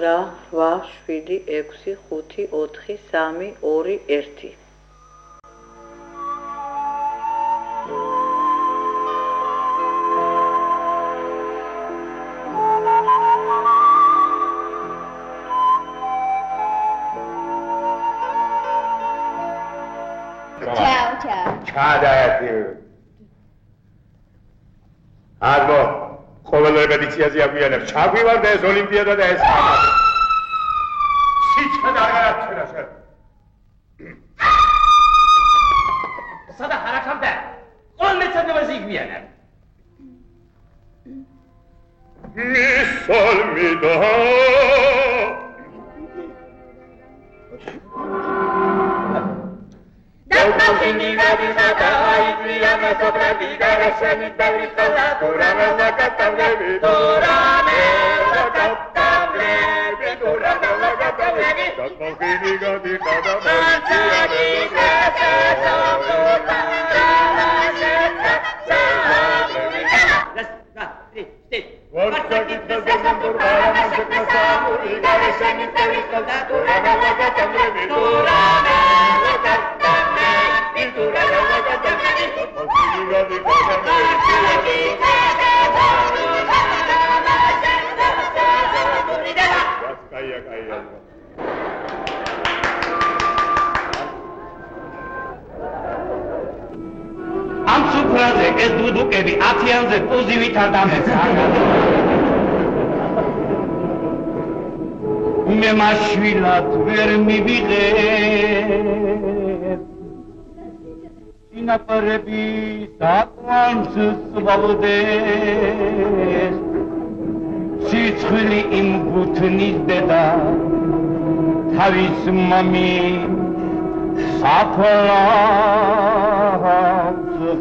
7 6 5 4 3 2 1 აზმო, ყოველ რეპეტიციაზე აგვიანებ, ჩაგვივარ და ეს ოლიმპიადა და ეს ამადა. სიჩქარე არ გააჩერა შენ. სადა ხარაკამდე? ყოველ მეცადინებაზე იგვიანებ. Mi sol mi do. Dapasini gadinata aitriana sopra vigara sanitari colatura nella cattavlevi Durame la cattavlevi Durame la cattavlevi Dapasini gadinata Mazzani casa soputa La setta Forza chi sta sempre urbana ma se passamo Vigare sanitari colatura nella cattavlevi Durame la cattavlevi Durame la cattavlevi Dapasini gadinata Caia, caia. Am sufraze, ez dudukები 10-იანზე პოზივით არ დამეცა. მე მაშვილად ვერ მივიღებ. ინაპარები საკვანს სვავდეს. სიცხლი იმ გუთნის დედა თავის მამი საფლავს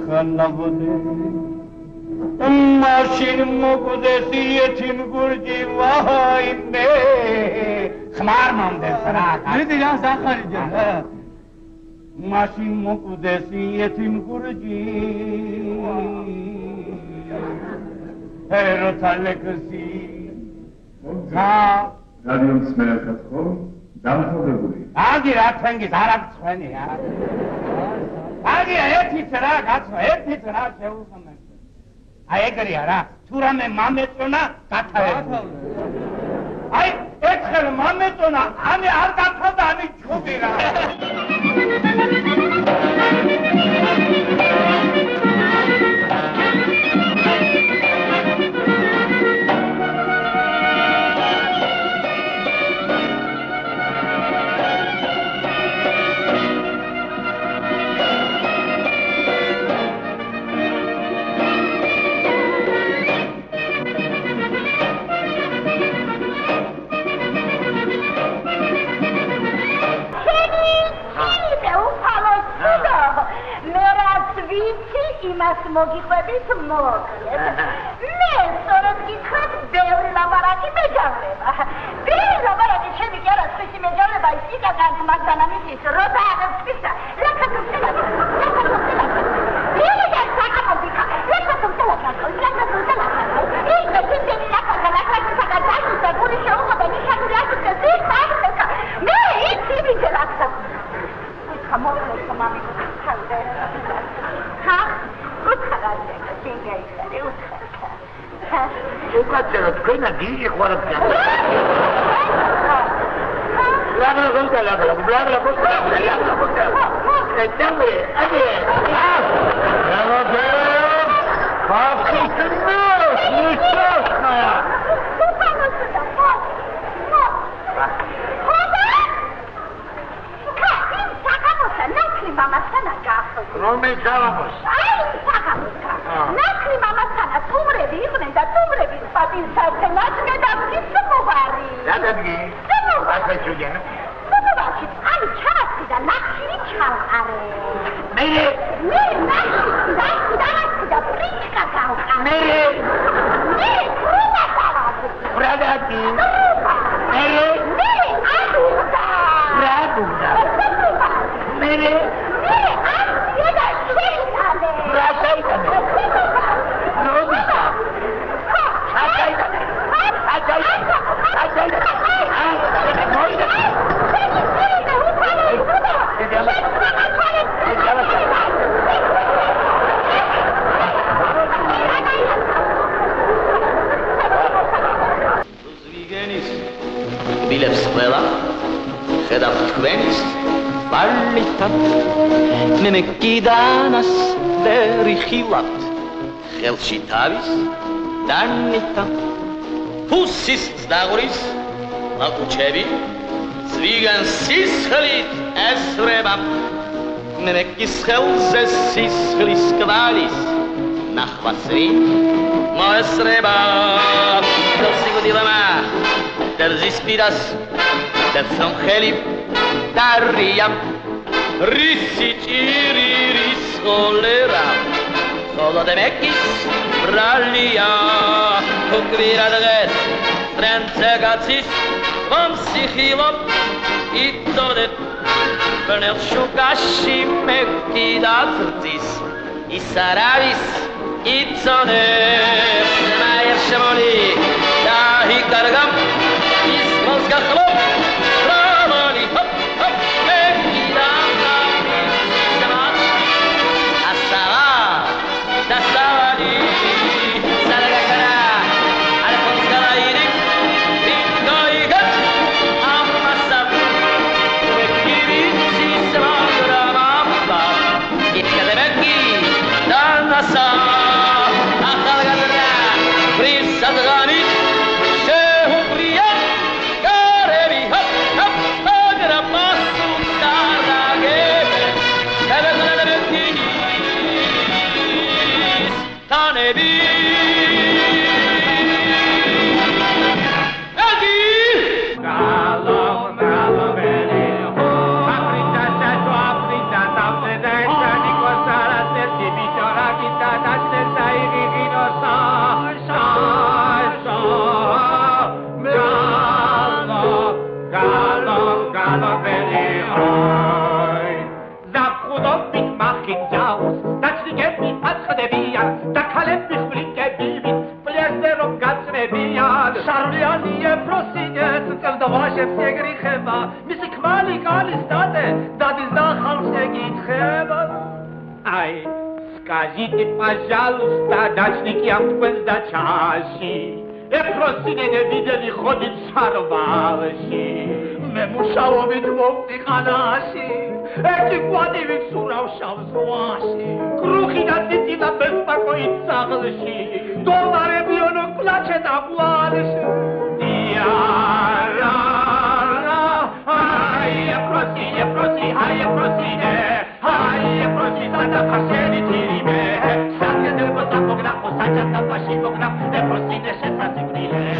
ხანავდეს მაშინ მოგვდეს იეთიმ გურჯი ვაიმე ხმარ მომდეს რა დიდი რას ახარიჯა მაშინ მოგვდეს იეთიმ გურჯი ეროთალექსი რადიო მსმენელთა ხო დამთავრებული. აგი რა თქვენგის არ აქვს თქვენია. აგი ერთიც რა გაცნო, ერთიც რა შეუხმენ. აი ეგრეა რა, თუ რამე მამეწონა გათავებული. აი ერთხელ მამეწონა, ამი არ გათავდა, ამი ჩუბი რა. იმას მოგიყვებით მოგიეთ. მე სწორად გითხრათ, ბევრი ლაბარაკი მეჯავრება. ბევრი ლაბარაკი ჩემი კი არა, სხვისი მეჯავრება ის იკაკან მაგდანა მისის, რო დააღებსისა. უკაცერო თქვენა გიჟი ხوارებია. ლაბლა გონდა ლაბლა გონდა. ეთამე, აბე. ლაბლა. ფაფსიტნო, ნიჩოხა. რომე ძალამოს. აი, საკამოსა. ნაკლი მამასანა თუმრები იყვნენ და თუმრების პატივსაცემად მე დავგისმოვარი. დადადგი. ასე ჩუგენ. თუმრები, აი ჩასი და ნახშირი ჩავყარე. მე ნახში და პრიჩკა გავყარე. მე პრუმა დავადი. ბრადადი. მე ადუდა. ბრადუდა. მე ხვდებს ყველა ხედავთ თქვენს ბალიტად მე მეკიდანას ვერ იხილავთ ხელში თავის დანიტა ფუსის დაღრის ლაკუჩები ზვიგან სისხლით ესრება მე მეკის ხელზე სისხლის კვალის ნახვასრი მოესრება ხელსიგუდილამა დერძის პირას დეცრომხელი დარია რისი ჭირი რის ხოლერა ხოლო დემეკის ბრალია თუ კვირა დღეს ტრენცე გაცის მომსიხილო იწოდეთ ბნელ შუქაში მეკიდა რძის ის არ არის იწოდეთ მაიერ შემოლი დაიკარგა ის მოს გახლობ რავალი ჰოპ ჰოპ მეკიდა ასაა დასავალი სარაგაკარა ალფონს გალაირი ვინგოიგათ ამასაბ მეკივი სისმაგრამაბა იტკადემეკი დანასა ახალგაზრდა ბრისადღანი შეუბრია გარები ჰოპ ჰოპ აგრამასუ დარაგები შევეგნებები თანები მისი ქმალი კალის დადე დადის და ხალხს ეკითხება აი скажите пожалуйста дачники ამ თქვენს დაჩაში ეფროსინე ვიდები ხოდით სარვალში მე მუშაობთ მოვდი ყანაში ერთი კვადი ვიქსურავ შავ ზღვაში კრუხი და ციტინა ბესპაკოით საღლში დოლარები ონო კლაჩე და ყვალში დიარა Hai prosi da paseri tirime Sangue del botapografo Sacha da pashipografo E prosi de se pratigrile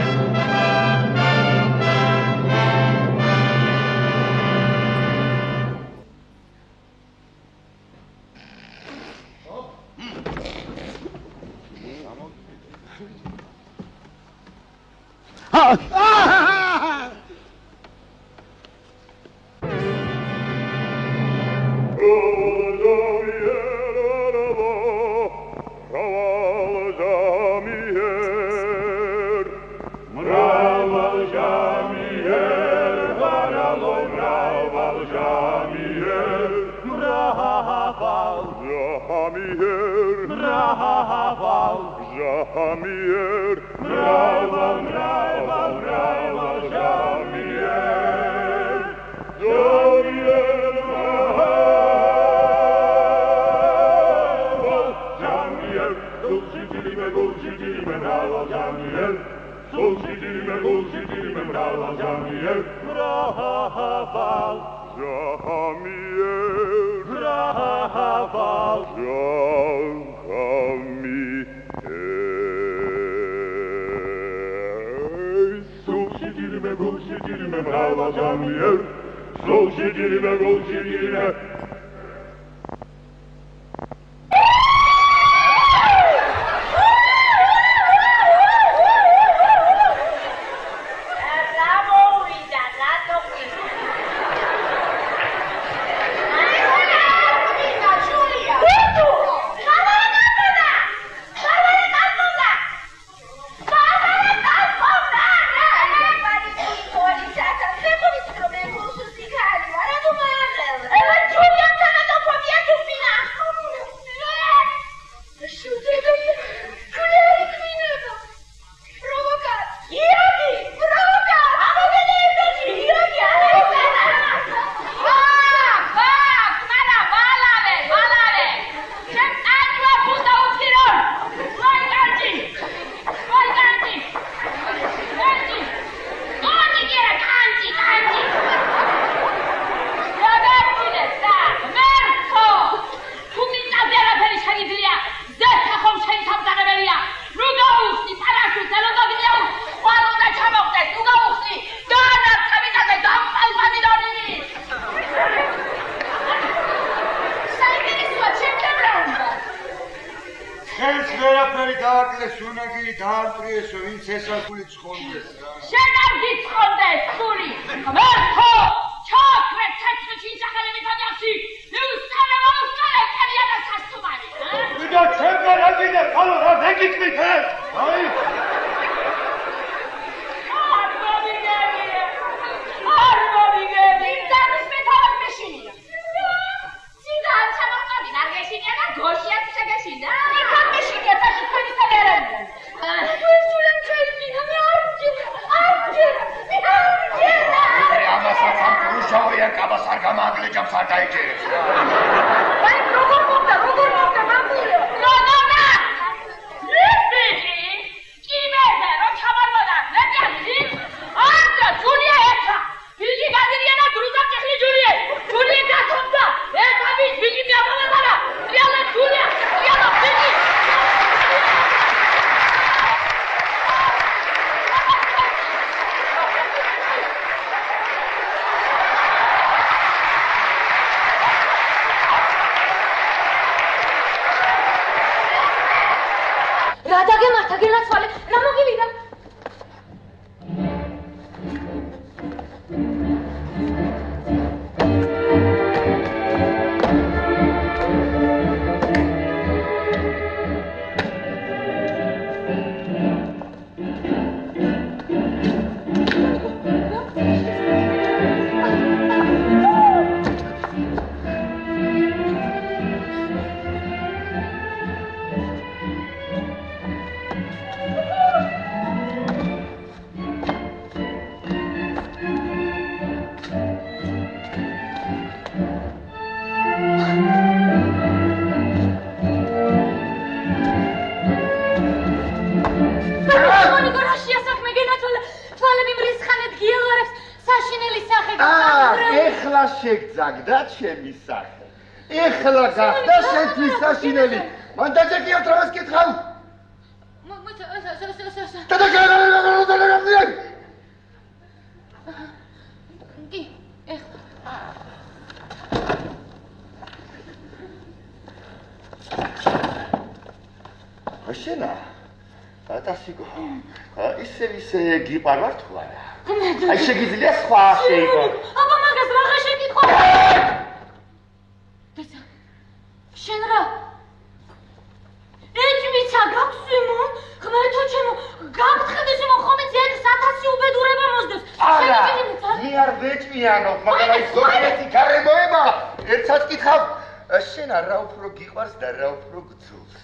Ela დააკლეს უნაგი დაამტრიესო ვინც ესაკული ცხონდეს რა შენ არ გიცხონდეს სული ღმერთო ჩაქვე ცეცხლში სახალები თაჯახში ნუსტარა მოსკარა კერიანა სასტუმარი ვიდა ჩემგა რაგინე ხალო რა დაგიკვით ეს აი შეგძაგდა ჩემი სახე. ეხლა გახდა შენთვის საშინელი. მან დაჭეკიო თრამას კითხავ. კი, ეხლა. აშენა. ატასიკო. ისე გიყარვარ თუ არა? აი შეგიძლია სხვა შეიყო. აბა მაგას რაღა შეკითხვა. დეცა. შენ რა? ეჭვიცა გაქვს სიმონ? ღმერთო ჩემო, გაგწხედე სიმონ ხომ იცი 1000 უბედურება მოსდევს. არა, მე არ ვეჭვიანო, მაგრამ აი ზოგიერთი გარემოება ერთად კითხავ. შენ რა უფრო გიყვარს და რა უფრო გძულს?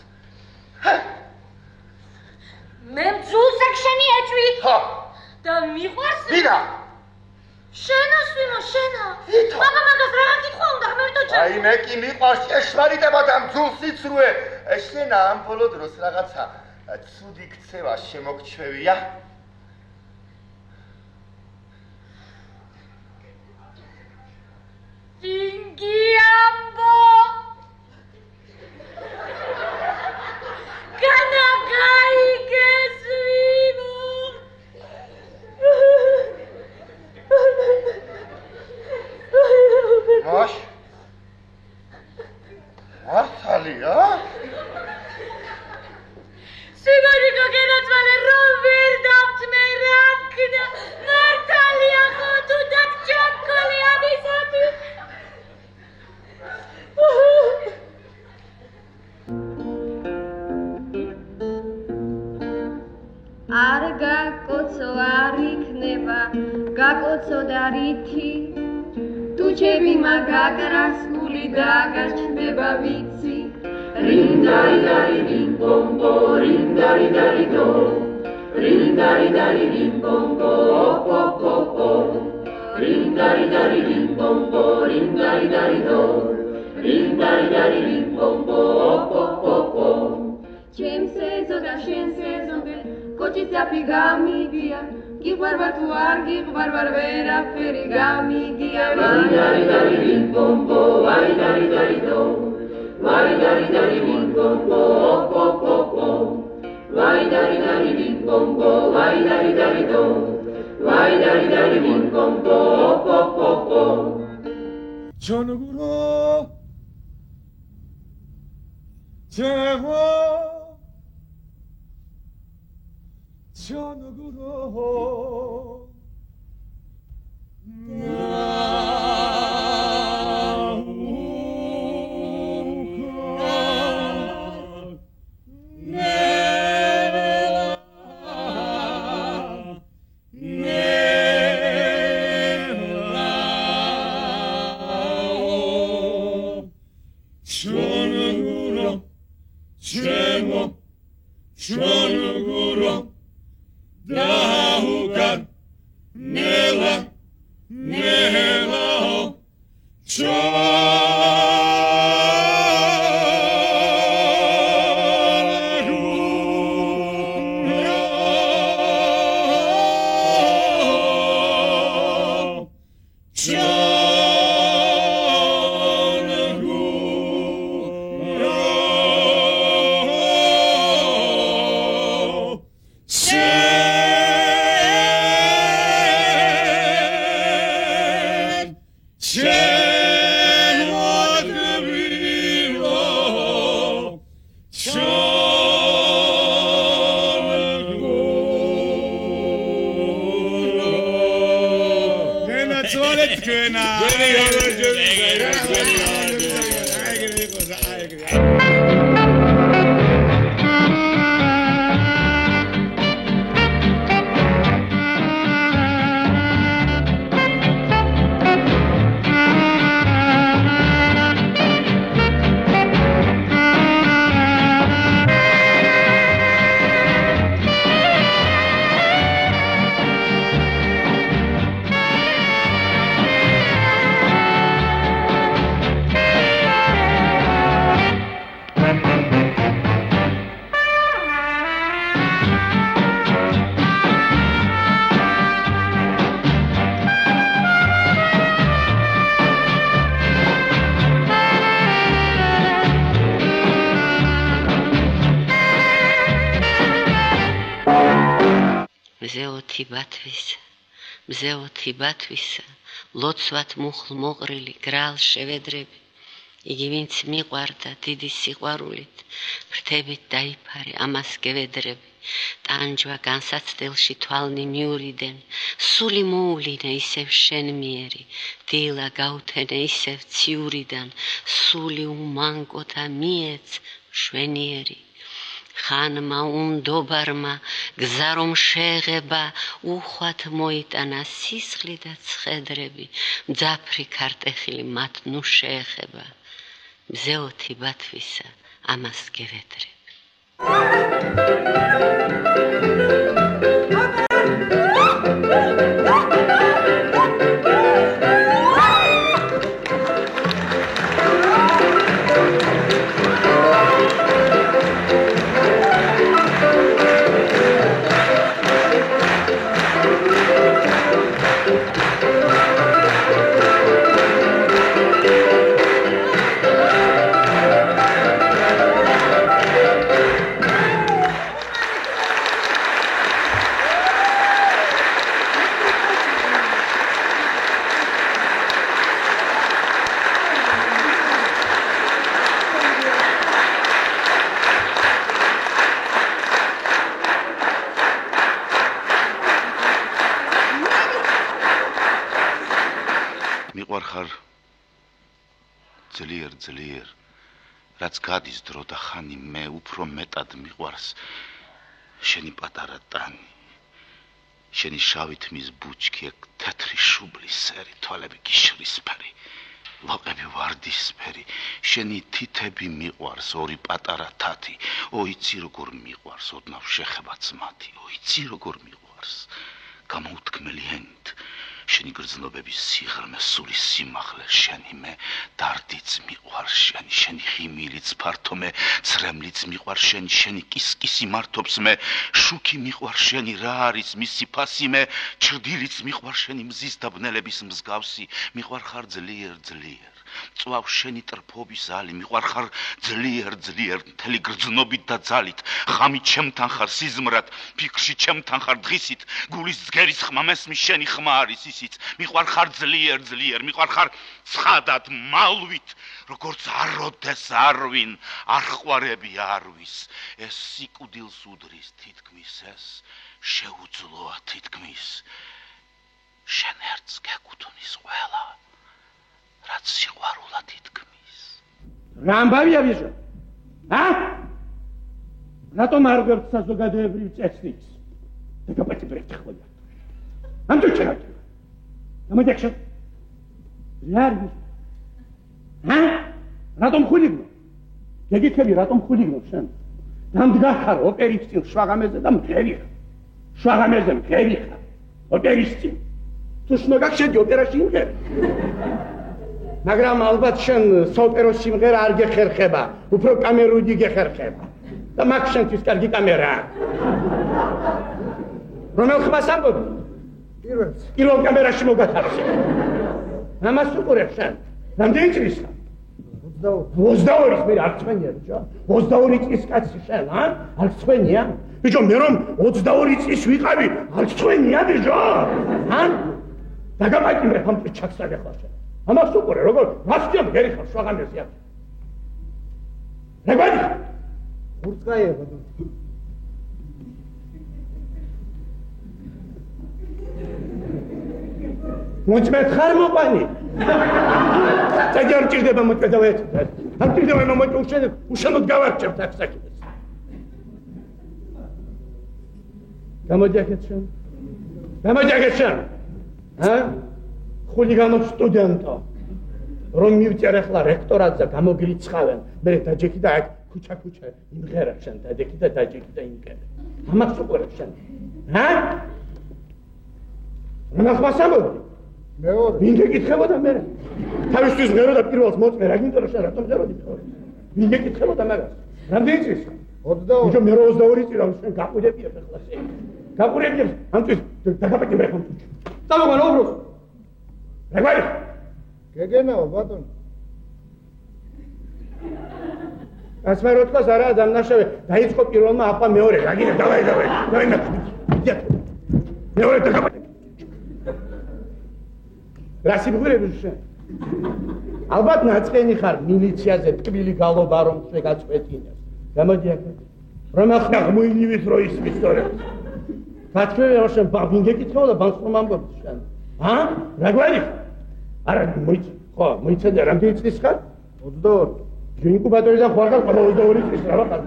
მე მძულს აქ შენი ეჭვი? ხო. და მიყვარს? ვინა? შენა სვიმო, შენა. აბა მაგას რა გითხვა უნდა ღმერთო ჩემო? აი მე კი მიყვარს ჭეშმარიტება და მძულს იცრუე. შენა ამ ბოლო დროს რაღაცა ცუდი ქცევა შემოგჩვევია? დინგი ამბო. Moș? Martalia? Sigurico che non va le rover daft me rakna. Martalia ho tu da cioccoli abisati. Ar gakotso ar ikneba, gakotso da riti. Tu cevi magagrас guli dagachmeba vitsi. Rindari dari rim bom bo, rindari dari do. Rindari dari rim bom bo, op op op op. Rindari dari rim bom bo, rindari dari do. Rindari dari rim bom bo, op op op op. Cem sezo da shen sezo be, kochi sapi gamibia. Gigbarbar tu ar, gigbarbar vera ferigamibia. Vai dari dari rim bom bo, vai dari dari do. Vai dari dari rim bom bo, op op op op. Vai dari dari rim bom bo, vai dari dari do. Vai dari dari rim bom bo, op op op op. Canıgura Cevo 천국으로 천국으로 나우간 내와 내와 მზე ოთი ბათვისა ლოცვათ მუხლ მოყრილი გრალ შევედრები იგი ვინც მიყვარდა დიდი სიყვარულით ფრთებით დაიფარე ამას გევედრები ტანჯვა განსაცდელში თვალნი მიურიდენ სული მოულინე ისევ შენ მიერი დილა გაუთენე ისევ ციურიდან სული უმანკოთა მიეც შვენიერი ხანმა უნდობარმა გზა რომ შეეღება უხვად მოიტანა სისხლი და ცხედრები მძაფრი ქარტეხილი მათ ნუ შეეხება მზე ოთი ბათვისა ამას გევედრები ძლიერ რაც გადის დრო და ხანი მე უფრო მეტად მიყვარს შენი პატარა ტანი შენი შავი თმის ბუჩქი ეგ თეთრი შუბლის სერი თვალები გიშრისფერი ლოყები ვარდისფერი შენი თითები მიყვარს ორი პატარა თათი ოიცი როგორ მიყვარს ოდნავ შეხებაც მათი ოიცი როგორ მიყვარს გამოუთქმელი ენით შენი გრძნობების სიღრმე სული სიმაღლე შენი მე დარდიც მიყვარს შენი ხიმილიც ფართო მე ცრემლიც მიყვარს შენი კისკისი მართობს მე შუქი მიყვარს შენი რა არის მისი ფასი მე ჩრდილიც მიყვარს შენი მზის დაბნელების მსგავსი მიყვარხარ ძლიერ წვავ შენი ტრფობის ალი მიყვარხარ ძლიერ მთელი გრძნობით და ძალით ხამით ჩემთან ხარ სიზმრად ფიქრში ჩემთან ხარ დღისით გულის ძგერის ხმა მესმის შენი ხმა არის სიც, მიყვარხარ ძლიერ, მიყვარხარ ცხადად, მალვით, როგორც აროდეს არვინ, არ ყვარები არვის. ეს სიკვდილს უდრის თითქმის ეს, შეუძლოა თითქმის. შენ ერთს გეკუთვნის ყველა, რაც სიყვარულა თითქმის. რა ამბავია ვიჟო? რატომ არ გვერდ საზოგადოებრივ წესრიგს? დაგაპატიმრეთ ხოლმე. ამდენ ჩერაკი. გამოდექშა. რა არის? რატომ ხულიგნო? გეკითხები რატომ ხულიგნო შენ? დამდგახარ ოპერის წინ შვაღამეზე და მღერი ხარ. შვაღამეზე მღერი ხარ. ოპერის წინ. თუ შნოგაკ შედი ოპერაში იმღერი. მაგრამ ალბათ შენ საოპერო სიმღერა არ გეხერხება, უფრო კამერული გეხერხება. და მაგ შენთვის კარგი კამერაა. რომელ ხმას ამბობ? პირველ კამერაში მოგათარებს. ამას უყურებ შენ. რამდენი წლის ხარ? 22 მე არ წვენია ბიჭო. 22 წლის კაცი შენ, არ წვენია? ბიჭო მე რომ 22 წლის ვიყავი, არ წვენია ბიჭო? დაგაპატიმრებ ამ ჩაქსალე ხარ შენ. ამას უყურე, როგორ მასწია მგერი ხარ შვაღამეზე აქ. რეგოდი? ურწაია ბატონო. მოწმეთ ხარ მოყანი? წადი არ ჭირდება მოწმედავეთ. არ ჭირდება მოწმედ უშენოდ გავარჩევთ აქ საკითხს. გამოჯახეთ შენ? გამოჯახეთ შენ? ხულიგანო სტუდენტო. რომ მივწერე ახლა რექტორატზე გამოგრიცხავენ. მე დაჯექი და აქ ქუჩა იმღერა შენ დაჯექი და დაჯექი და იმღერა. ამას უყურებ შენ. რა ხმას ამბობ? მეორე. ვინ გეკითხებოდა მე? თავისთვის მღერო და პირველს მოწმე რა გინდა რომ შენ რატომ მღეროდი მეორე? ვინ გეკითხებოდა მაგას? რამდენი წლის ხარ? 22. ბიჭო მე 22 წელი ვარ შენ გაყურებიებ ახლა შენ. გაყურებიებ ამ წელს დაგაპატიმრე ხომ თუ. წამოგვან ობროს. რეგარი? გეგენაო ბატონო. ასმეროთქას არა დამნაშავე დაიწყო პირველმა ახლა მეორე რა გინდა დავაი მეორე დაგაპატიმრე. რა სიმღერები შენ? ალბათ ნაწყენი ხარ მილიციაზე ტკბილი გალობა რომ შეგაწყვეტინეს. გამოდი აქ. რომ ახლა მოინივით რო ისმის თორე. გაწყვეტე რომ შენ ვინ გეკითხება და ბანსრომ ამბობ შენ. რა გვარი? არა მოიცადე რამდენი წლის ხარ? 22. ინკუბატორიდან ხარ 22 წლის რა ვახარ?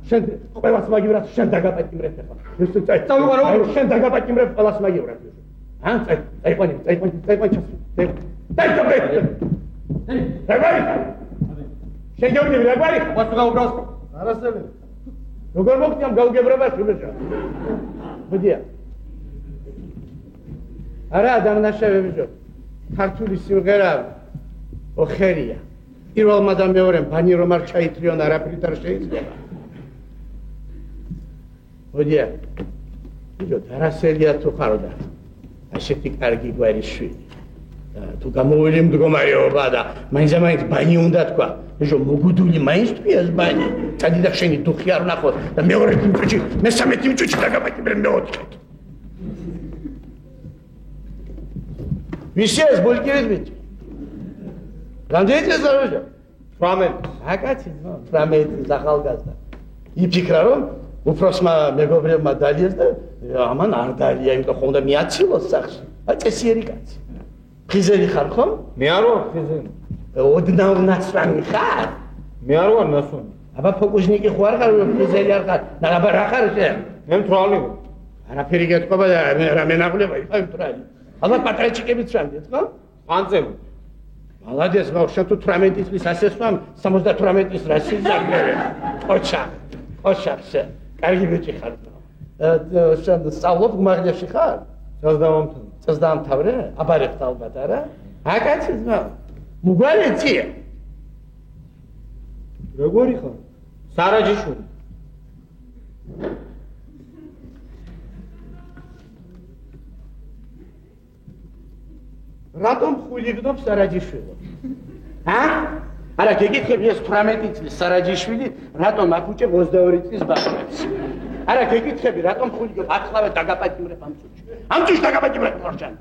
შენ ყველას მაგივრად შენ დაგაპატიმრებ ახლა. ეს წაიყვანო შენ დაგაპატიმრებ ყველას მაგივრად. წაიყვანი ჩასვი. დაიწყებ. რა გვარი? შენ გეუბნები რა გვარი? ვასო გაუბრალს. არასწორი. როგორ მოგწია გაუგებრებაში ბიჭო? მოდია. არა დამნაშავე ბიჭო. ქართული სიმღერა ოხერია. პირველმა და მეორემ ბანი რომ არ ჩაითრიონ არაფრით არ შეიძლება. მოდია. ბიჭო დარასელია თუ ხარო და ასეთი კარგი გვარი შვილი. თუ გამოვილი მდგომარეობა და მაინც ბანი უნდა თქვა. ბიჭო მოგუდული მაინც თვიას ბანი. წადი და შენი დუხი არ ვნახო და მეორე წუთში მესამე წუთში დაგაპატიმრე მეოთხედ. ვისი ეს ბულკირის ბიჭი? რამდენი წელს არის? 18. აკაცი ძმა, 18 ახალგაზრდა. იფიქრა რომ უფროსმა მეგობრებმა დალიეს და ამან არ დალია, იმიტომ ხომ უნდა მიაცილოს სახში. წესიერი კაცი. ხიზელი ხარ ხომ? მე არ ვარ ხიზელი. ოდნავ ნაცვანი ხარ? მე არ ვარ ნაცვანი. აბა ფოკუსნიკი ხარ ხარ ხიზელი არ ხარ? აბა რა ხარ შენ? მე მთვალი ვარ. არაფერი გეტყობა და რა მენაღვლება იქა მთვალი. ალბათ პატრიჩიკებიც შევდეთ ხო? ანძები. მალადეს მაგ შენ თუ 18 წლის ასესვამ 78 წლის რასი ზაგერე. ოჩა შენ. კარგი ბიჭი ხარ. შენ სწავლობ გმაღლიაში ხარ? წასდამთავრე? აბარეთ ალბათ არა? აკაცი ძმა. მუგალეთია. როგორი ხარ? სარაჯიშვილი. რატომ ხულიგნობ სარაჯიშვილო? არა გეკითხები ეს 18 წლის სარაჯიშვილი რატომ აკუჭე 22 წლის ბავშვებს? არა გეკითხები რატომ ხულიგნობ ახლავე დაგაპატიმრებ ამ წუთში? ამ წუთში დაგაპატიმრებ ხარ შენ?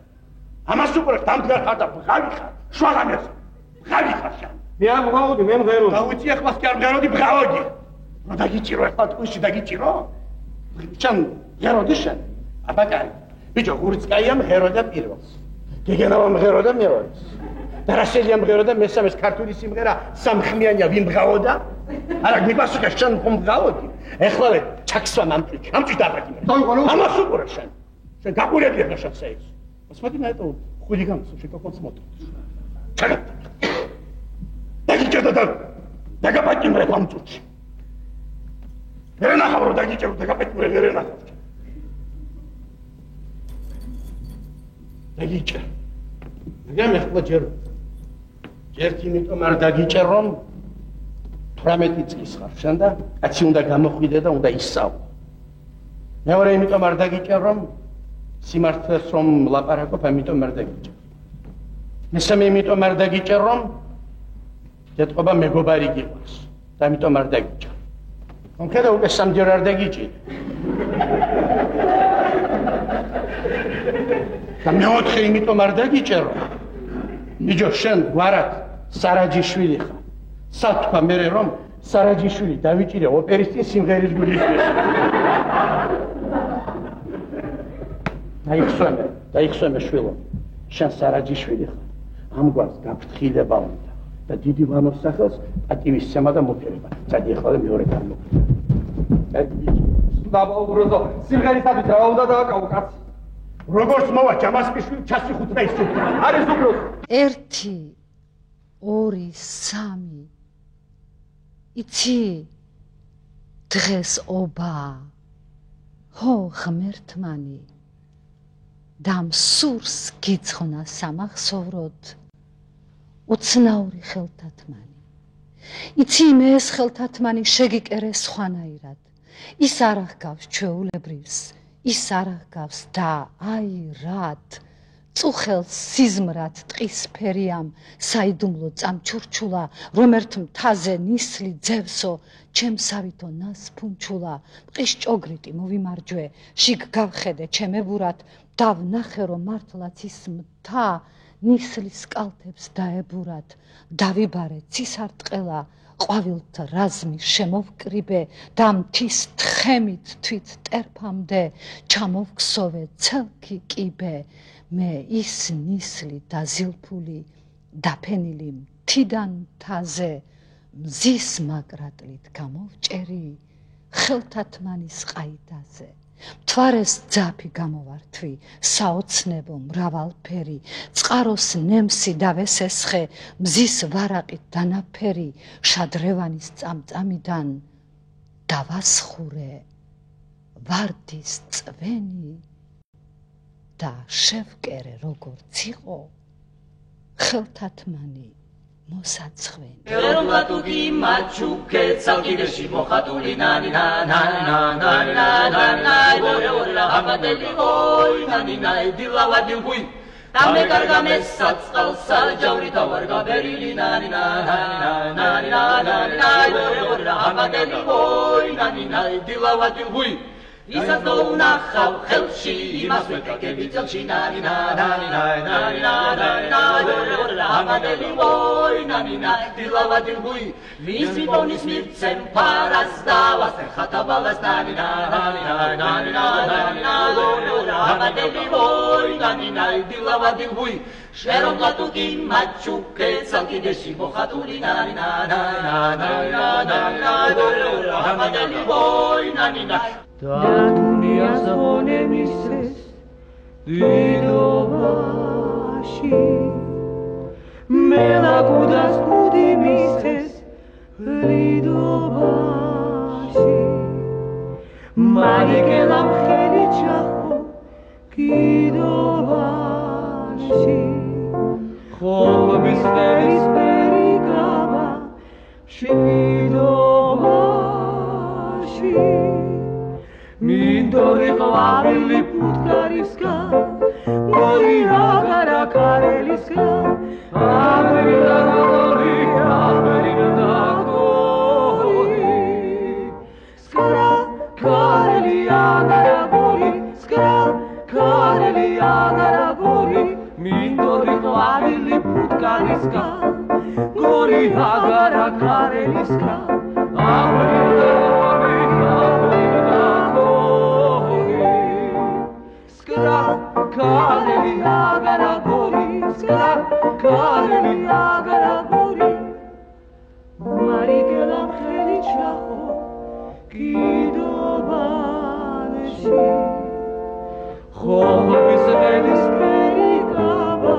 ამას უყურებ დამდგარ ხარ და ბღავი ხარ შუაღამეს ბღავი ხარ შენ მე არ მღავოდი მე მღეროდი დაუწი ახლა კი არ მღეროდი ბღავოდი რა დაგიჭირო ახლა თუში დაგიჭირო შენ მღეროდი შენ აბაკარი ბიჭო გურიცკაია მღეროდა პირველს გეგენავა მღეროდა მეორეს და რაშელია მღეროდა მესამეს ქართული სიმღერა სამხმიანია ვინ მღავოდა არა მიპასუხე შენ ხომ მღავოდი ეხლავე ჩაქსვა ამჭი დაბადი ამას უყურებ შენ გაყურებია და შენ საერთოდ посмотри на этого хулиганца как он смотрит чага дагича да дагапати мре памчуч верена хабро дагича дагапати мре верена დაგიჭა. მაგრამ ახლა ჯერ იმიტომ არ დაგიჭა რომ 18 წლის ხარ შენ და კაცი უნდა გამოხვიდე და უნდა ისწავლო. მეორე იმიტომ არ დაგიჭა რომ სიმართლეს რომ ლაპარაკობ, ამიტომ არ დაგიჭა. მესამე იმიტომ არ დაგიჭა რომ ეთყობა მეგობარი გიყვარს და ამიტომ არ დაგიჭა. კონკრეტულად უკვე სამჯერ არ დაგიჭი. და მეოთხე იმიტომ არ დაგიჭერო მიჯო შენ გვარად სარაჯიშვილი ხარ სათქვა მერე რომ სარაჯიშვილი დავიჭირე ოპერის წინ სიმღერის გულისთვის დაიხსვენე შვილო შენ სარაჯიშვილი ხარ ამგვარს გაფრთხილება უნდა და დიდი ვანოს სახელს პატივისცემა და მოფერება წადი ახლა მეორე გამოვიდა დაბაუბროზო სიმღერისათვის რა უნდა დააკავო კაცი როგორც მოვა ჯამასკიშვილი ჩასიხუთ და ისუქ არის უბრალოდ 1 2 3 იცი დღეს ობა ხო ღმერთმანი დამსურს გიცხნა სამახსოვროდ უცნაური ხელთათმანი იცი მე ეს ხელთათმანი შეგიკერე სხვანაირად ის არ აღგავს ჩვეულებრივს ის არ აღგავს და აი რად წუხელს სიზმრად ტყისფერიამ საიდუმლო წამჩურჩულა რომ ერთ მთაზე ნისლი ძევსო ჩემსავითო ნასფუნჩულა მყის ჭოგრიტი მოვიმარჯვე შიგ გავხედე ჩემებურად დავნახე რომ მართლაც ის მთა ნისლის კალთებს დაებურად დავიბარე ცისარტყელა ყვავილთ რაზმი შემოვკრიბე და მთის თხემით თვით ტერფამდე ჩამოვქსოვე ცელქი კიბე მე ის ნისლი დაზილფული დაფენილი მთიდან მთაზე მზის მაგრატლით გამოვჭერი ხელთათმანის ყაიდაზე მთვარეს ძაფი გამოვართვი საოცნებო მრავალფერი წყაროს ნემსი დავესესხე მზის ვარაყით დანაფერი შადრევანის წამწამიდან დავასხურე ვარდის წვენი და შევკერე როგორც იყო ხელთათმანი მოსაცხვენი ერომლატუგი მაჩუკე ცალკიდეში მოხატული ნანი ნანი ნანი ნანი ორე აბადელი ой ნანი ნაი დილავადი უი დამე კარგამე საწყალსა ჯავრი თავარ გაბერილი ნანი ნანი ნანი ორე აბადელი ой ნანი ნაი დილავადი უი ისაც დაუნახავ ხელში იმას ვეკაკები წელში ნანი ნანი ნანი ნანი ორე აბადელი ой ნანი ნაი დილავადი უი ვისი პონის მიცემ ფარას დავასე ხატაბალას ნანი ნანი ნანი ნანი ორე აბადელი ой ნანი ნაი დილავადი უი შერომლატუგი მაჩუკე ცალკიდეში მოხატული ნანი ნანი ნანი ორე აბადელი ой ნანი ნაი და დუნიას ხონემისეს დიდობაში მელაგუდას კუდი მისეს დიდობაში მარიკელა მხელი ჩახო კიდობაში ხოლობის ფერის პერიგავა შიდობაში მინდორი ყვავილი ფუტკარისგან მორი აგარა კარელისგან აბერიდა გორი სკრა კარელი აგარა გორი სკრა კარელი აგარა გორი Putkaliska, gori agara kareliska, abrida gori, skra kareli agara gori, skra kareli agara gori, marigela khelichaho, kidobaneshi, khov bisvelis perikaba.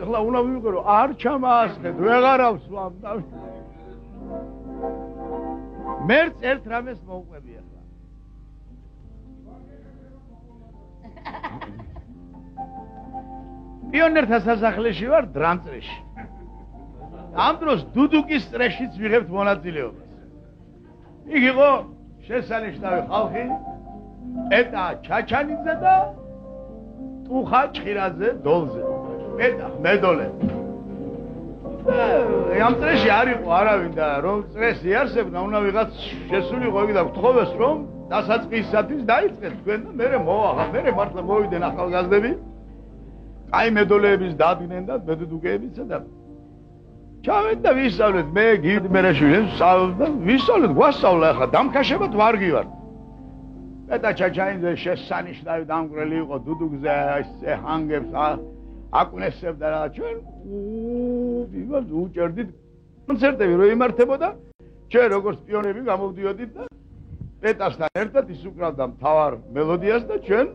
ახლა უნდა ვიყო რომ არ ჩამაასხეთ ვეღარავს ვამდა მერც ერთ რამეს მოუყვები ახლა პიონერთა სასახლეში ვარ დრამწრეში ამ დროს დუდუკის წრეშიც ვიღებთ მონაწილეობას იქ იყო შესანიშნავი ხალხი პეტა ჩაჩანიძე და ტუხა ჩხირაძე დოლზე მედოლე ამ წრეში არ იყო არავინ და რომ წრეს იარსებდა უნდა ვიღაც შესულიყო იგი და გთხოვეს რომ დასაწყისისათვის დაიწყეთ თქვენ და მერე მოაღა მერე მართლა მოვიდნენ ახალგაზრდები აი მედოლეების დადგნენ და მედუდუკეებისა და ჩავეთ და ვისწავლეთ მე გივი მერეშვილი ვსწავლეთ და ვისწავლეთ გვასწავლა ახლა დამქაშებად ვარ გივარ პეტა ჩაჩანიძე შესანიშნავი დამგვრელი იყო დუდუკზე ესე ჰანგებს აკვნესებდა რა ჩვენ ვიღაც უჭერდით კონცერტები რო იმართებოდა ჩვენ როგორც პიონერები გამოვდიოდით და პეტასთან ერთად ის უკრავდა მთავარ მელოდიას და ჩვენ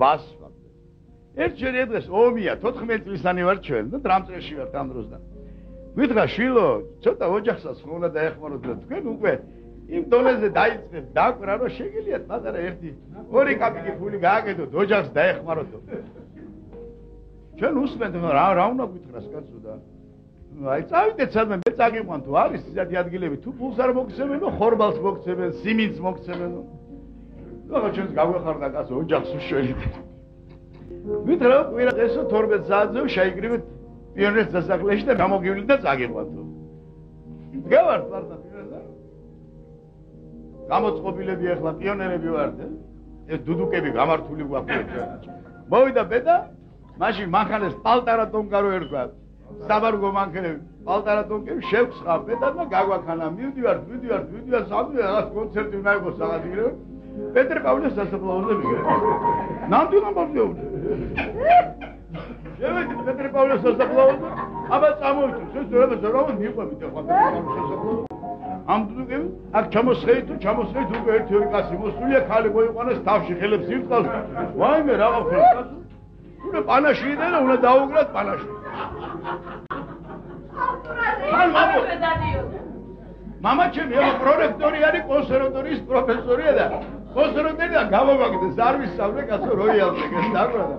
ვასვამდით ერთჯერ დღეს ომია 14 წლისანი ვარ ჩვენ და დრამწრეში ვართ ამ დროს და ვიტყვა შვილო ცოტა ოჯახსაც უნდა დაეხმაროთ და თქვენ უკვე იმ დონეზე დაიწყეს დაკვირა რომ შეგიძლიათ პატარა ერთი ორი კაპიკი ფული გააკეთოთ ოჯახს დაეხმაროთ ჩვენ უსმენთ რა უნდა გითხრას კაცო და აი წავიდეთ სადმე მე წაგიყვან თუ არის ისეთი ადგილები თუ ფულს არ მოგცემენო ხორბალს მოგცემენ სიმინდს მოგცემენო რა ჩვენს გავეხარდა კაცო ოჯახს უშველით ვიტრა კვირა ესო 12 საათზე შაიგრივეთ პიონერის დასახლეში და გამოგივლით და წაგიყვან თუ გავართ პარტა პიონერზე გამოწყობილები ახლა პიონერები ვართ ეს დუდუკები გამართული გვაქვს მოვიდა ბედა მაშინ მანქანეს პალტარატონკა რო ერქვა საბარგო მანქანები პალტარატონკები შევცხავ ბედა და გაგვაქანა მივდივართ სამი რაღაც კონცერტი უნდა იყოს რაღაც იგივე პეტრე პავლეს სასაფლაოზე მიგე ნამდვილად მომწევნე შევედი პეტრე პავლეს სასაფლაოზე აბა წამოვიდეთ ეს რა მიყვებით ახლა პეტრე პავლეს სასაფლაოზე ამ დუდუკები აქ ჩამოსხეით უკვე ერთი კაცი მოსულია ხალი მოიყვანეს თავში ხელებს ირწყავს ვაიმე რა ყავს კაცო უნდა პანაში იდენა უნდა დაუგრათ პანაში მამა ჩემი ეხა პრორექტორი არის კონსერვატორიის პროფესორია და კონსერვატორია გამოვაგდეს არ ვისწავლე კაცო როიალზე გესტავრა და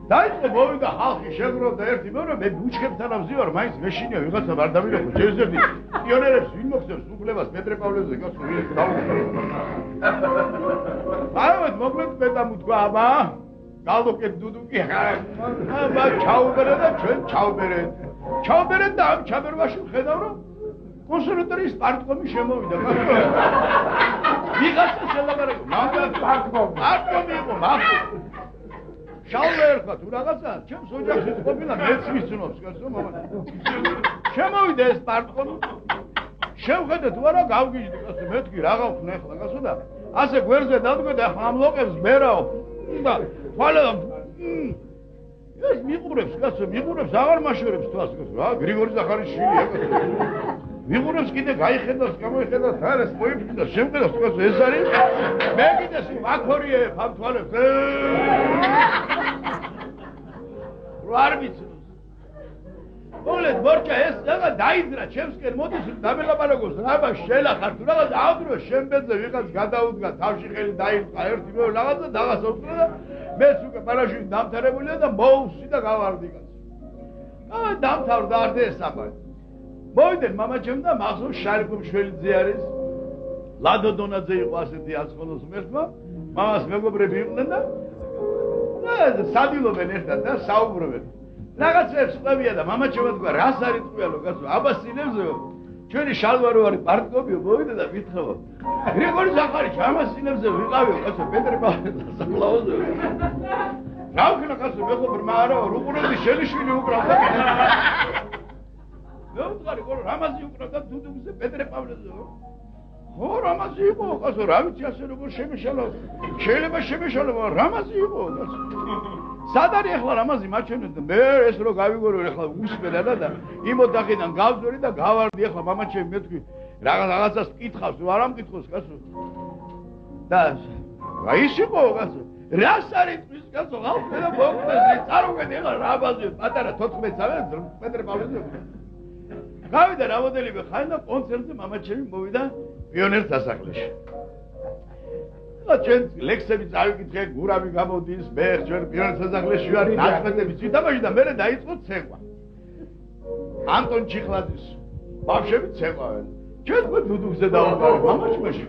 დაიწყო მოვიდა ხალხი შეგროვდა ერთი მეორე მე ბუჩქებთან ავზივარ მაინც მეშინია ვიღაცა არ დავირეკო ჯერზერდი პიონერებს ვინ მოხდებს უფლებას პეტრე პავლეზე კაცო ვინ დაუგრა მოკლედ პედამუთქვა აბა გალოკეთ დუდუკი აბა ჩაუბერე და ჩვენ ჩაუბერეთ და ამ ჩაბერვაში ვხედავ რომ კონსერვატორიის პარტკომი შემოვიდა ვიღაცა შელაპარაკო მაგრამ პარტკომი იყო მაგ შალვე ერქვა თუ რაღაცა ჩემს ოჯახს ეთყობინა მეც ვიცნობს კაცო მამა შემოვიდა ეს პარტკომი შევხედე თუ არა გავგიჟდი კაცო მეთქი რაღა ვქნა ახლა კაცო და ასე გვერდზე დადგოდა ახლა ამ ლოკებს მერაო და თვალე ეს მიყურებს კაცო მიყურებს აღარ მაშორებს თვალს კაცო რა გრიგორი ზახარიშვილია კაცო მიყურებს კიდე გაიხედავს გამოიხედავს თვალს მოიფიქრა შემხედავს კაცო ეს არის მე კიდე ვაქორიე ამ თვალებს რა არ ვიცი მოლეთ მორჩა ეს რაღაც დაიძრა ჩემსკენ მოდის დამელაპარაკოს რაბა შელახარ თუ რაღაც აუდრო შემბედზე ვიღაც გადაუდგა თავში ხელი დაიწყა ერთი მეორე რაღაცა დაღასა უწყდა და მეც უკვე პარაშუტი დამთავრებულია და მოუსვი და გავარდი კაცო დამთავრდა არ ეს ამბავი მოვიდნენ მამაჩემ და მახსოვს შარიფო მშველიძე არის ლადო დონაძე იყო ასეთი ასხონოს მერტმა მამას მეგობრები იყვნენ და სადილობენ ერთად და საუბრობენ რაღაცებს ყვევია და მამაჩემ თქვა რას არის ტყუილო კაცო აბასინებზეო ჩვენი შალვარო არის პარტკომიო მოვიდა და მითხავა გრიგორი ზახარიშვილი აბასინებზე ვიყავიო კაცო პეტრე პავლეს სასაფლაოზე რა ვქნა კაცო მეგობრმა არა უყურებდი შელიშვილი უკრავდა ნუ თქვარი გო რამაზი უკრავდა დუდუკზე პეტრე პავლეზე ხო რამაზი იყო კაცო რა ვიცი ასე როგორ შემეშალა შეიძლება შემეშალა რამაზი იყო კაცო სად არის ახლა რამაზი მაჩვენეთ მე ეს რო გავიგორო ახლა უსმენა და იმოდახიდან გავძვერი და გავარდი ახლა მამაჩემი მეთქვი რაღაცას მკითხავს თუ არ ამკითხოს კაცო და რა ის იყო კაცო რას არის ის კაცო ხალხი და მოგდეს წარუგედი ახლა რამაზი პატარა 14 წამი პეტრე პავლეზე გავიდა რამოდელიმე ხანი და კონცერტზე მამაჩემი მოვიდა პიონერს დასახლეში ჩვენ ლექსები წავიკითხე გურავი გამოდის მე ჩვენ პიონერს დასახლეში ვარ ნაცვლები ციტამაში და მე დაიწყო ცეკვა ანტონ ჩიხლაძის ბავშვები ცეკვავენ ჩვენ დუდუკზე დავუყარეთ მამაჩემში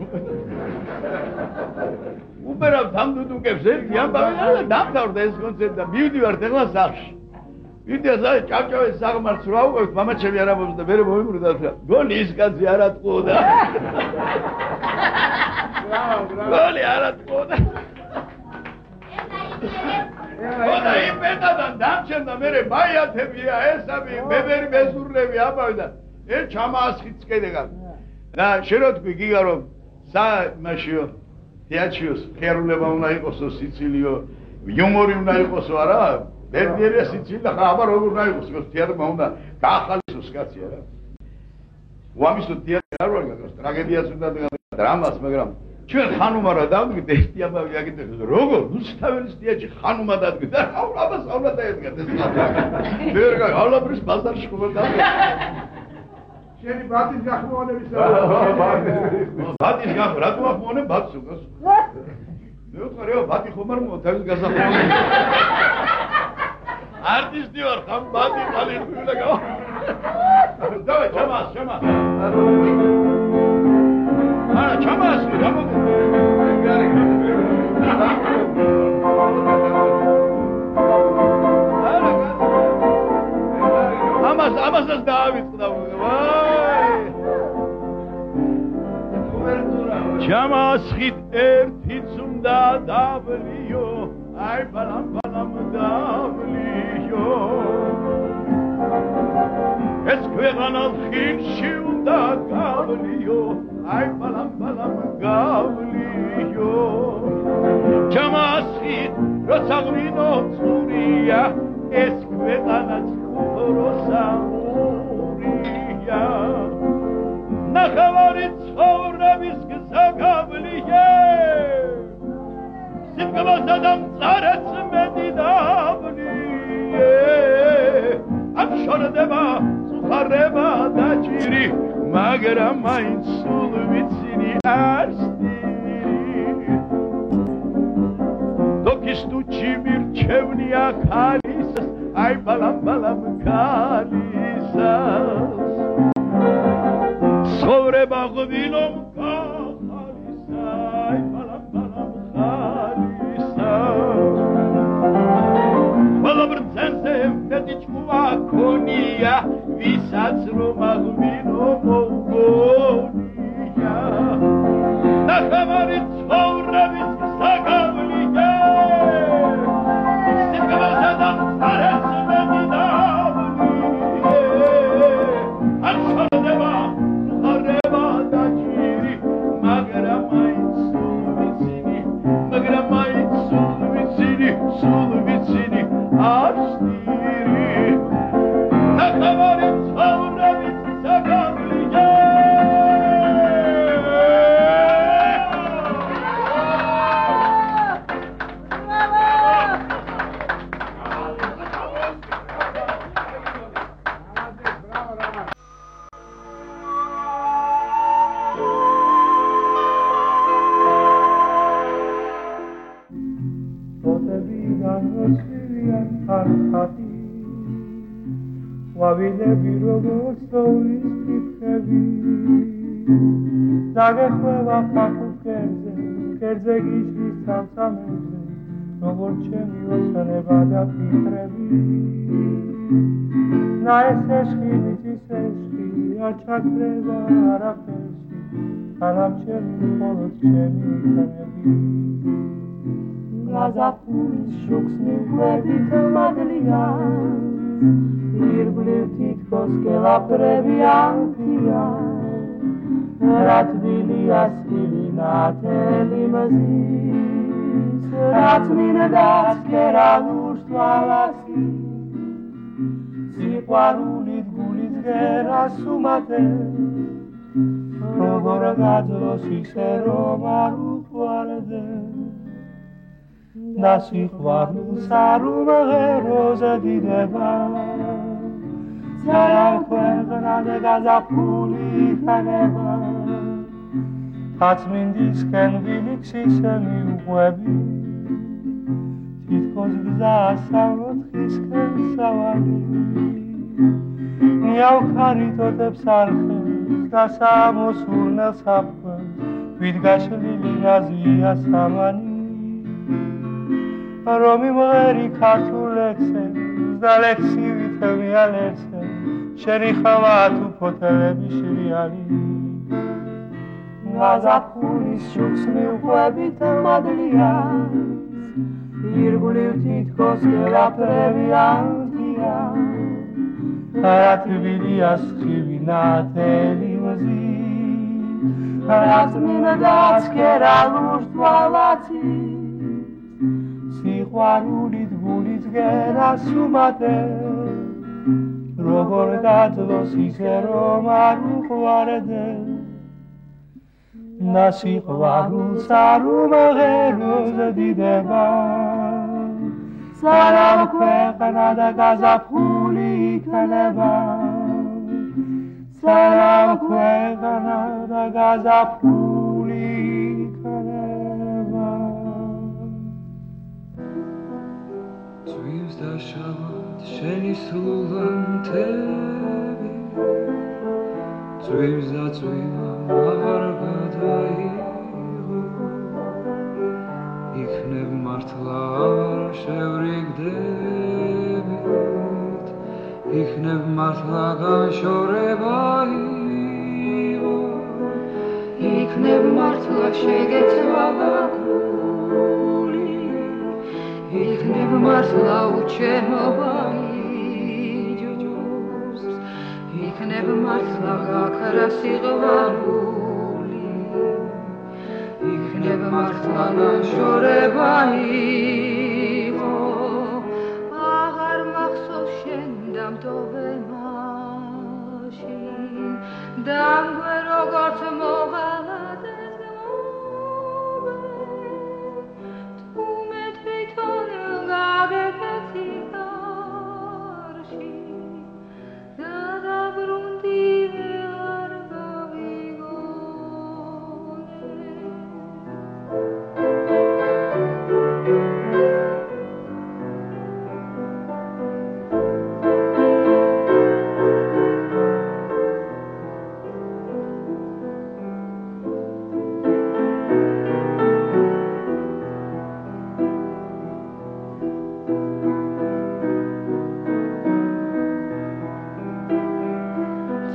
უბერავთ ამ დუდუკებს ერთი ამბავი და დამთავრდა ეს კონცერტი და მივდივართ ახლა სახლში ვიდეო ზაი ჭავჭავეს საღმარს რა უყევთ მამაჩემი არ ამბობს და მე მომიმრდა და გონი ის კაცი არა ტყუდა გონი არა ტყუდა ოდა იმედადან დამჩენდა მე მაიათებია ესამი ბებერი მეზურნები ამბავი და ე ჩამაასხიც კედეგან და შენო თქვი გიგა რომ სა მაშიო თეატრიოს ფერულება უნდა იყოსო სიცილიო იუმორი უნდა იყოსო არა ბერდიერია სიცილია ხაბა როგორ უნდა იყოს თეატრმა უნდა გაახალისოს კაცი არა ვამისო თეატრი არ ვარ გაკეთოს ტრაგედიას უნდა დრამას მაგრამ ჩვენ ხანუმა რა დავდგეთ ერთი ამბავი აგიტებს როგორ რუსთაველის თეატრში ხანუმა დადგეთ და აბა სწავლა დაედგათ ეს მე რა გავლაბრის ბაზარში ხომ დავდგეთ შენი ბატის გახმოვანების ბატის რატო ახმოვანებ ბატს უკას მე ვთქარიო ბატი ხომ არ მოთავის გასახმოვანებს არტისტი ვარ ხამ ბატი ყალი ხულა გავა დავай ჩამას არა ჩამას გამოდი გარი ამასაც დაავიწყდა ვაი ჩამასხით ერთიც უნდა დავლიო აი ბალამ დავლიო ეს ქვეყანა ხილში უნდა გავლიო აი ბალამ გავლიო ჩამასხით როცა ღვინო წურია ეს ქვეყანა როსაურია ნახევარი ცხოვრების გზაგავლია სიტყვასა და მწარეს მეტი დავლია ამ შორდება სუხარება და ჭირი მაგრამ მაინც სულ ვიცინი არსტირი დოქის ტუჩი მირჩევნია ქალისას აი ბალამ ქალისას ცხოვრება ღვინომ გახალისა აი ბალამ ხალისას ყველა ბრძენზე მეტი ჭკუა ქონია ვისაც რომ ღვინო მოგონია ნახევარი ცხოვრების გზაგავლია სიტყვასა და მწარეს მეტი დავლია არ შორდება სუხარება და ჭირი მაგრამ მაინც სულ ვიცინი არსტირი ნახევარი ცხოვრების გზაგავლია ვავინები როგორც თოვლის ფიფხები დაგეხვევა ხალხურ კერძზე გიშლის სამსამებზე როგორც ჩემი ოცნება და ფიქრები ნაეს ეშხი მიწის ეშხი არ ჩაქრება არაფერში თანამ ჩემი მხოლოდ ჩემი ხმები გაზაფხულის შუქს მიხვედით მადლიან ირგვლივ თითქოს გელაფრები ანთია რა თბილია სკილი ნათელი მზის რაც მინდაც კერალურს თვალასი სიყვარულით გულით ღერას უმატე როგორ გაძლოს ისე რომ არ უყვარდე და სიყვარულს არ უმღეროზე დიდება ძალიან ქვეყნა და გაზაფხული იქნება თაცმინდისკენ ვილიქსისე მიუყვები თითქოს გზაასავლოთ ხისკენ სავალი ნიავქარი ტოტებს არხებს და სამოსურნელს აფქვევს ვით გაშლილი ნაზია სამანი რომ იმღერი ქართულ ლექსებს და ლექსივით მიალეცებს შენი ხავა თუ ფოთლები შრიალი გაზაფხულის შუქს მიუყვებით მადლიანს ირგვლივ თითქოს გელაფრები ანთია რა თბილია სხივი ნათელი მზის რაც მინდაც კერალურს თვალაცი სიყვარულით გულით ღერას უმატე როგორ გაძლოს ისე რომ არ უყვარდე და სიყვარულს არ უმღეროზე დიდება სანამ ქვეყნა და გაზაფხული იქნება სანამ ქვეყანა და გაზაფხული იქნება წვიმს და შავად შენი სულანთები წვიმს და წვიმა აღარ გადაიღო იქნებ მართლა აღარ შევრიგდებით იქნებ მართლა განშორება იყო იქნებ მართლა შეგეცვალა გული იქნებ მართლა უჩემობა იჯობს იქნებ მართლა გაქრა სიყვარული იქნებ მართლა განშორება იყო აღარ მახსოვს შენ დამტოვე მაშინ დამგვე როგორც მოღალატეს თუ მე თვითონ გავეკეცი გარში და დაბრუნდი ვეღარ გავიგონე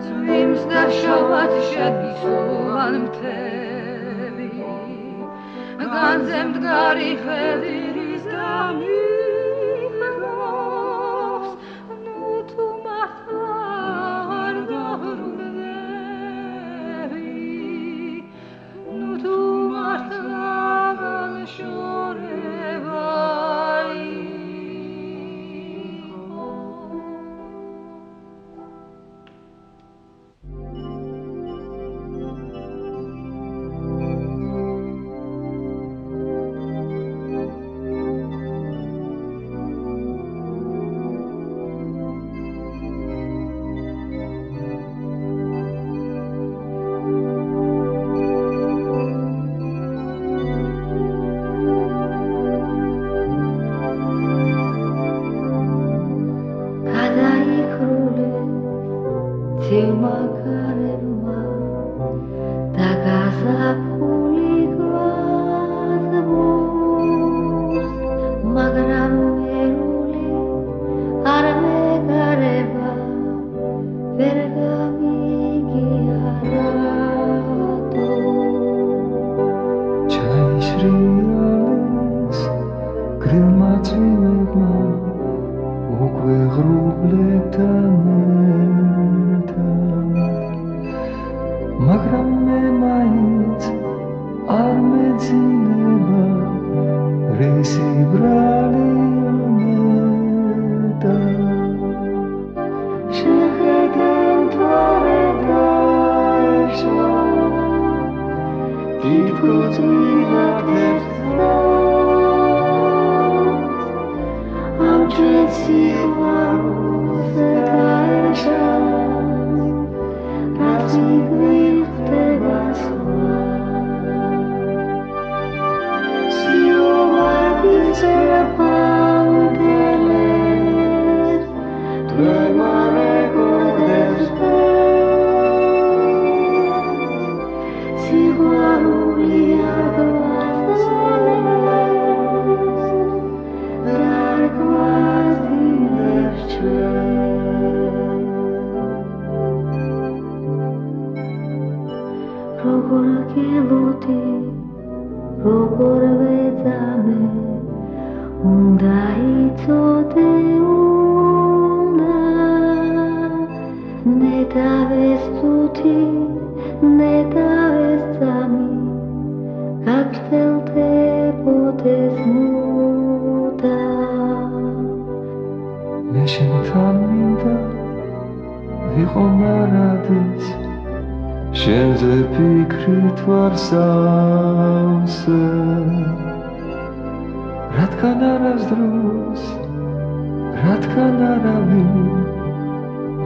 წვიმს და შავად შენი სულანთები განძე მდგარი ხედირის დამიღროს ნუ თუ მართლა არ დაბრუნდები ნუ თუ მართლა განშორება იყო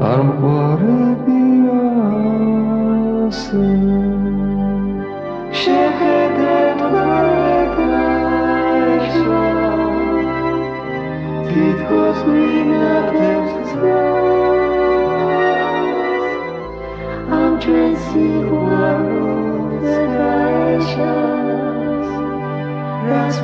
Armquare Let's